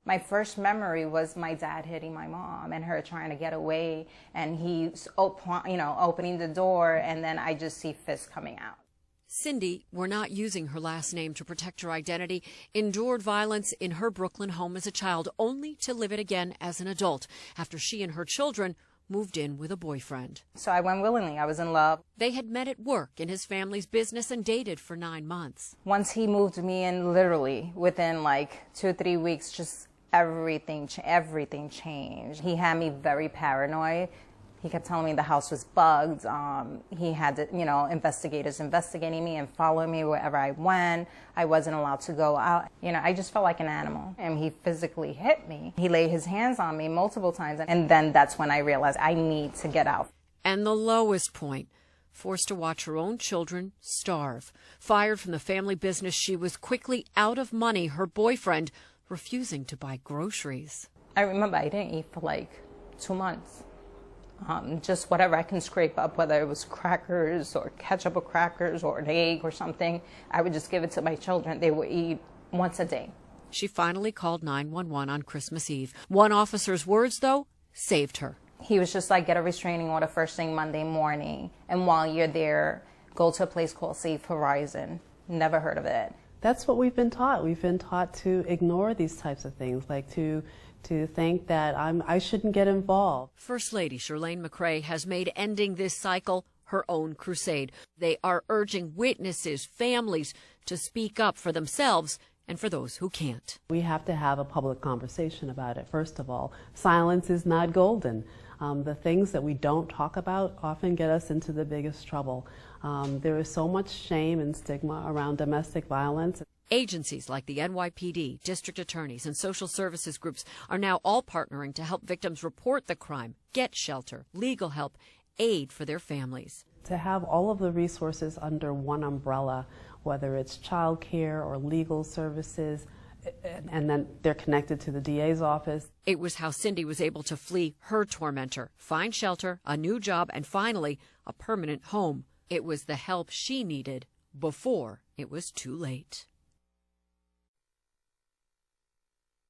My first memory was my dad hitting my mom and her trying to get away, and he's opening the door, and then I just see fists coming out. Cindy, we're not using her last name to protect her identity, endured violence in her Brooklyn home as a child, only to live it again as an adult after she and her children moved in with a boyfriend. So I went willingly. I was in love. They had met at work in his family's business and dated for 9 months. Once he moved me in, literally within like 2-3 weeks, just everything changed. He had me very paranoid. He kept telling me the house was bugged. He had, investigators investigating me and following me wherever I went. I wasn't allowed to go out. I just felt like an animal. And he physically hit me. He laid his hands on me multiple times. And then that's when I realized I need to get out. And the lowest point, forced to watch her own children starve. Fired from the family business, she was quickly out of money, her boyfriend refusing to buy groceries. I remember I didn't eat for like 2 months. Just whatever I can scrape up, whether it was crackers or ketchup or crackers or an egg or something, I would just give it to my children. They would eat once a day. She finally called 911 on Christmas Eve. One officer's words, though, saved her. He was just like, get a restraining order first thing Monday morning. And while you're there, go to a place called Safe Horizon. Never heard of it. That's what we've been taught. We've been taught to ignore these types of things, like to think that I shouldn't get involved. First Lady Chirlane McCray has made ending this cycle her own crusade. They are urging witnesses, families, to speak up for themselves and for those who can't. We have to have a public conversation about it, first of all. Silence is not golden. The things that we don't talk about often get us into the biggest trouble. There is so much shame and stigma around domestic violence. Agencies like the NYPD, district attorneys, and social services groups are now all partnering to help victims report the crime, get shelter, legal help, aid for their families. To have all of the resources under one umbrella, whether it's child care or legal services, and then they're connected to the DA's office. It was how Cindy was able to flee her tormentor, find shelter, a new job, and finally, a permanent home. It was the help she needed before it was too late.